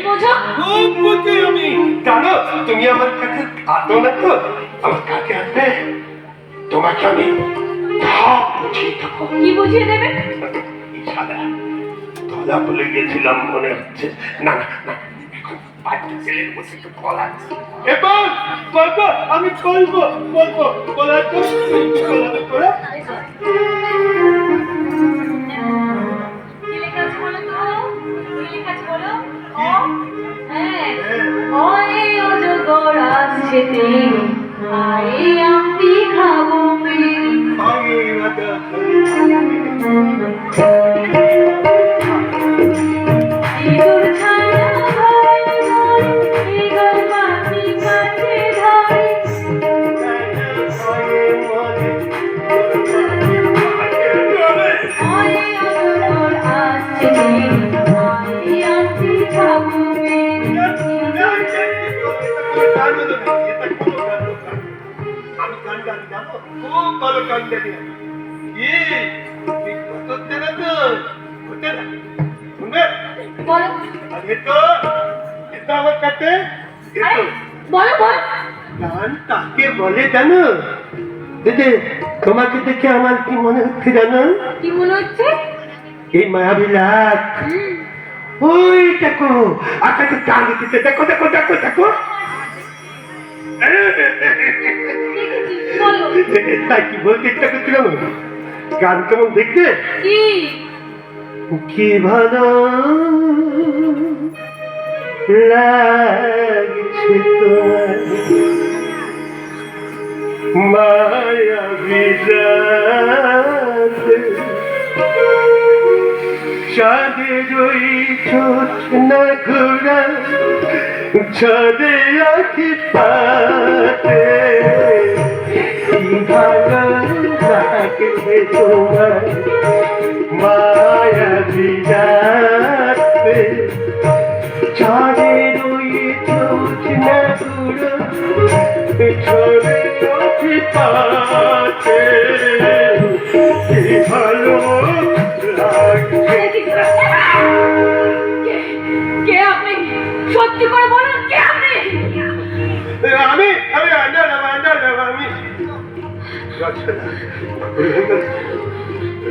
বোঝো? খুব বুঝি আমি। জানো তুমি আমার কাছে আতো না তো, আমার কাছে আসবে তোমাকে আমি সব বুঝিয়ে দেবো। কি বুঝিয়ে দেবে? সাদা ধলা বলে গেছিলাম মনে হচ্ছে। না না না, এখন বাচ্চা ছেলের বসে একটু বলাচ্ছি। এবার বলবো, আমি বলবো বলবো বলাচ্ছি। বলা কি লেখা আছে বলো তো? কি লেখা আছে বলো? হ্যাঁ, ওই অজগর আসছে তেরি, আয়ে আমটি খাবো মেরি। ইঁদুর ছানা ভয় ভয়, ইগল মাটি কাছে ধরে। ওই অজগর আসছে তেরি, আয়ে আমটি খাবো মেরি। আমি গান গান জানো, খুব ভালো গান জানি। শুনবে বলো। আমার কাছে আরে, বলো বলো। গান কাকে বলে জানো? দিদি, তোমাকে দেখে আমার কি মনে হচ্ছে জানো? কি মনে হচ্ছে? এই মায়াবী লাখ, ওই দেখো আকাশে চাঁদ উঠেছে, দেখো দেখো দেখো দেখো। দেখেছি, বলো। তাই কি বলতে ইচ্ছা করছিল? গান কেমন দেখতে? কি? কি ভালো লাগছে তোমার মায়াবী রাতে, চাঁদের ওই ছোটনা ঘোরা ছাদে আঁকি পাতে, কি ভালো লাগছে তোমার মায়াবী রাতে, চাঁদের ওই ছোটনা ঘোরা ছাদে আঁকি পাতে, কি ভালো লাগছে। কে আপনি? সত্যি করে বলুন, কে আপনি? আমি আমি